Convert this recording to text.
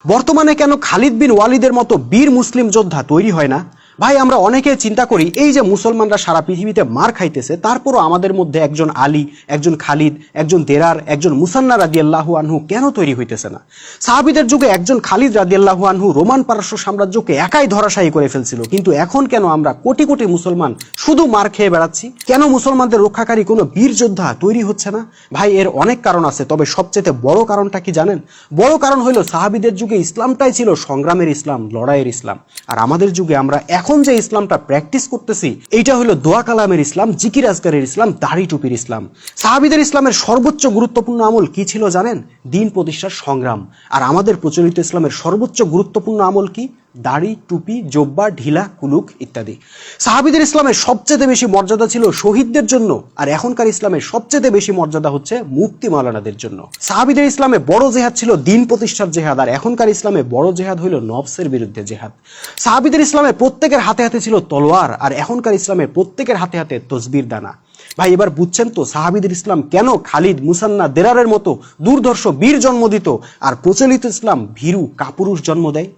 বর্তমানে কেন খালিদ বিন ওয়ালিদের মতো বীর মুসলিম যোদ্ধা তৈরি হয় না? ভাই, আমরা অনেকে চিন্তা করি এই যে মুসলমানরা সারা পৃথিবীতে মার খাইতেছে, তারপরও আমাদের মধ্যে একজন আলী, একজন খালিদ, একজন দেরার, একজন মুসান্না রাদিয়াল্লাহু আনহু কেন তৈরি হইতেছে না? সাহাবীদের যুগে একজন খালিদ রাদিয়াল্লাহু আনহু রোমান পারস্য সাম্রাজ্যকে একাই ধরাশায়ী করে ফেলছিল, কিন্তু এখন কেন আমরা কোটি কোটি মুসলমান শুধু মার খেয়ে বেড়াচ্ছি? কেন মুসলমানদের রক্ষাকারী কোনো বীর যোদ্ধা তৈরি হচ্ছে না? ভাই, এর অনেক কারণ আছে, তবে সবচেয়ে বড় কারণটা কি জানেন? বড় কারণ হইল সাহাবীদের যুগে ইসলামটাই ছিল সংগ্রামের ইসলাম, লড়াইয়ের ইসলাম। আর আমাদের যুগে আমরা এখন যে ইসলামটা প্র্যাকটিস করতেছি, এইটা হলো দোয়া কালামের ইসলাম, জিকির আজকারের ইসলাম, দাড়ি টুপির ইসলাম। সাহাবীদের ইসলামের সর্বোচ্চ গুরুত্বপূর্ণ আমল কি ছিল জানেন? দিন প্রতিষ্ঠার সংগ্রাম। আর আমাদের প্রচলিত ইসলামের সর্বোচ্চ গুরুত্বপূর্ণ আমল কি? দাড়ি, টুপি, জোব্বা, ঢিলা, কুলুক ইত্যাদি। সাহাবীদের ইসলামের সবচেয়ে বেশি মর্যাদা ছিল শহীদদের জন্য, আর এখনকার ইসলামের সবচেয়ে বেশি মর্যাদা হচ্ছে মুফতি মাওলানাদের জন্য। সাহাবীদের ইসলামে বড় জেহাদ ছিল দিন প্রতিষ্ঠার জেহাদ, আর এখনকার ইসলামে বড় জেহাদ হইল নফসের বিরুদ্ধে জেহাদ। সাহাবীদের ইসলামে প্রত্যেকের হাতে হাতে ছিল তলোয়ার, আর এখনকার ইসলামে প্রত্যেকের হাতে হাতে তসবির দানা। ভাই, এবার বুঝছেন তো সাহাবীদের ইসলাম কেন খালিদ, মুসান্না, দেরারের মতো দুর্ধর্ষ বীর জন্ম দিত, আর প্রচলিত ইসলাম ভীরু কাপুরুষ জন্ম দেয়?